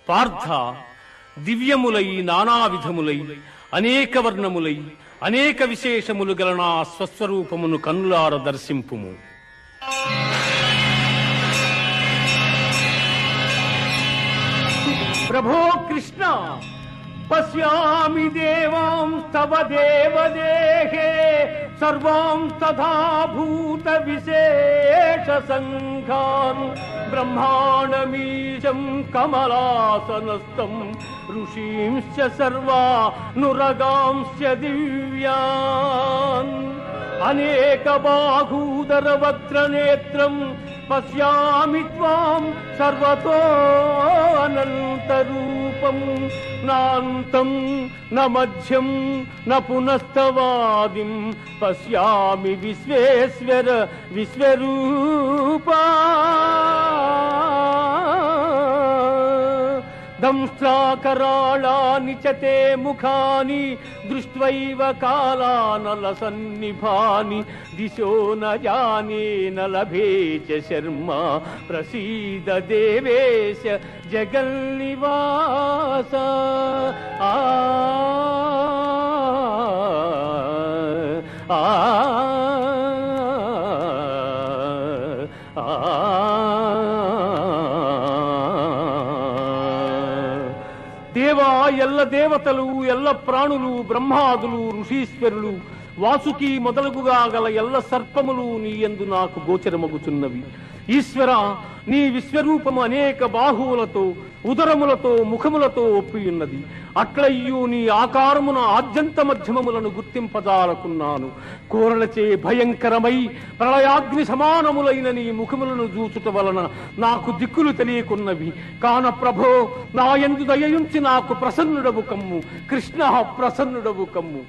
పార్థ, దివ్యములై నానావిధములై అనేక వర్ణములై అనేక విశేషములు గల నా స్వస్వరూపమును కన్నులార దర్శింపుము. ప్రభో కృష్ణ, పశ్యామి దేవాం తవ దేవదేహే సర్వాం తథా భూత విశేష సంఘాన్ బ్రహ్మాండమీశం కమలాసనస్థం ఋషీంశ్చ సర్వానురగాంశ్చ దివ్యాన్ అనేక బాహూదర వక్త్రనేత్రం పశ్యామి త్వాం సర్వతో అనంతరూపం నాంతం న మధ్యం న పునస్తవాదిం పశ్యామి విశ్వేశ్వర విశ్వరూపా. దంష్ట్రాకరాళాని చ తే ముఖాని దృష్ట్వైవ కాలానలసన్నిభాని దిశో న జానే న లభే చ శర్మ ప్రసీద దేవేశ జగన్నివాస. ఆ ఆ దేవా, ఎల్ల దేవతలు, ఎల్ల ప్రాణులు, బ్రహ్మాదులు, ఋషీశ్వరులు, వాసుకి మొదలుగుగా గల ఎల్ల సర్పములు నీ యందు నాకు గోచరమగుచున్నవి. ఈశ్వర, నీ విశ్వరూపము అనేక బాహువులతో, ఉదరములతో, ముఖములతో ఒప్పియున్నది. అట్లయ్యూ నీ ఆకారమున ఆద్యంత మధ్యమములను గుర్తింపజాలకున్నాను. కోరలచే భయంకరమై ప్రళయాగ్ని సమానములైన నీ ముఖములను చూచుట వలన నాకు దిక్కులు తెలియకున్నవి. కాన ప్రభో, నా యందు దయయుంచి నాకు ప్రసన్నుడవు కమ్ము. కృష్ణ, ప్రసన్నుడవు కమ్ము.